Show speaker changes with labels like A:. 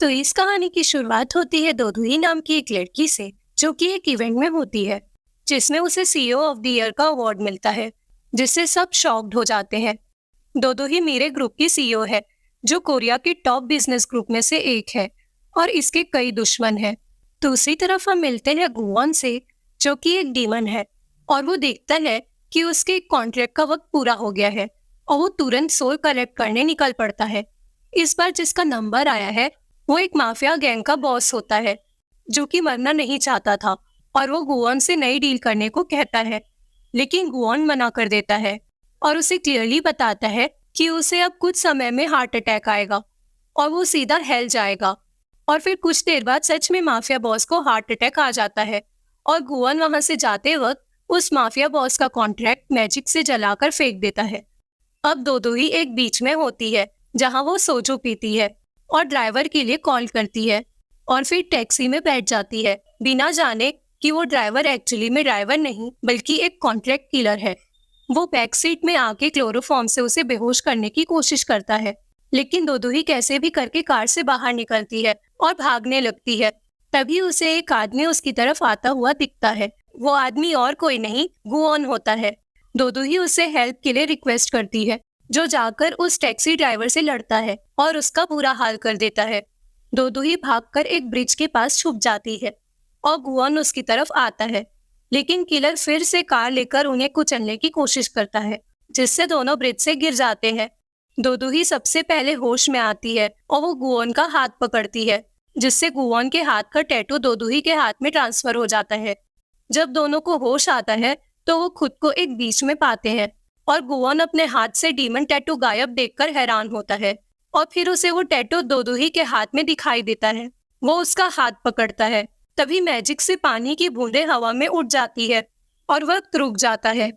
A: तो इस कहानी की शुरुआत होती है दोदुही नाम की एक लड़की से, जो कि एक इवेंट में होती है जिसमें उसे सीईओ ऑफ द ईयर का अवार्ड मिलता है, जिससे सब शॉक्ड हो जाते हैं। दोदुही मेरे ग्रुप की सीईओ है, जो कोरिया के टॉप बिजनेस ग्रुप में से एक है और इसके कई दुश्मन हैं। दूसरी तरफ हम मिलते हैं गुवॉन से, जो कि एक डीमन है और वो देखता है कि उसके कॉन्ट्रैक्ट का वक्त पूरा हो गया है और वो तुरंत सोल कलेक्ट करने निकल पड़ता है। इस बार जिसका नंबर आया है वो एक माफिया गैंग का बॉस होता है, जो कि मरना नहीं चाहता था और वो गुवॉन से नई डील करने को कहता है। लेकिन गुवॉन मना कर देता है और उसे क्लियरली बताता है कि उसे अब कुछ समय में हार्ट अटैक आएगा और वो सीधा हेल जाएगा। और फिर कुछ देर बाद सच में माफिया बॉस को हार्ट अटैक आ जाता है और गुवॉन वहां से जाते वक्त उस माफिया बॉस का कॉन्ट्रैक्ट मैजिक से जलाकर फेंक देता है। अब दोदोही एक बीच में होती है जहां वो सोजो पीती है और ड्राइवर के लिए कॉल करती है और फिर टैक्सी में बैठ जाती है, बिना जाने कि वो ड्राइवर एक्चुअली में ड्राइवर नहीं बल्कि एक कॉन्ट्रैक्ट किलर है। वो बैक सीट में आके क्लोरोफॉर्म से उसे बेहोश करने की कोशिश करता है, लेकिन दोदोही कैसे भी करके कार से बाहर निकलती है और भागने लगती है। तभी उसे एक आदमी उसकी तरफ आता हुआ दिखता है। वो आदमी और कोई नहीं, गुवॉन होता है। दोदोही उससे हेल्प के लिए रिक्वेस्ट करती है, जो जाकर उस टैक्सी ड्राइवर से लड़ता है और उसका बुरा हाल कर देता है। दोदोही भागकर एक ब्रिज के पास छुप जाती है और गुवॉन उसकी तरफ आता है, लेकिन किलर फिर से कार लेकर उन्हें कुचलने की कोशिश करता है, जिससे दोनों ब्रिज से गिर जाते हैं। दोदोही सबसे पहले होश में आती है और वो गुवॉन का हाथ पकड़ती है, जिससे गुवॉन के हाथ का टैटू दोदोही के हाथ में ट्रांसफर हो जाता है। जब दोनों को होश आता है तो वो खुद को एक बीच में पाते हैं और गुवॉन अपने हाथ से डीमन टैटू गायब देखकर हैरान होता है और फिर उसे वो टैटू दोदोही के हाथ में दिखाई देता है। वो उसका हाथ पकड़ता है, तभी मैजिक से पानी की बूंदें हवा में उड़ जाती है और वक्त रुक जाता है।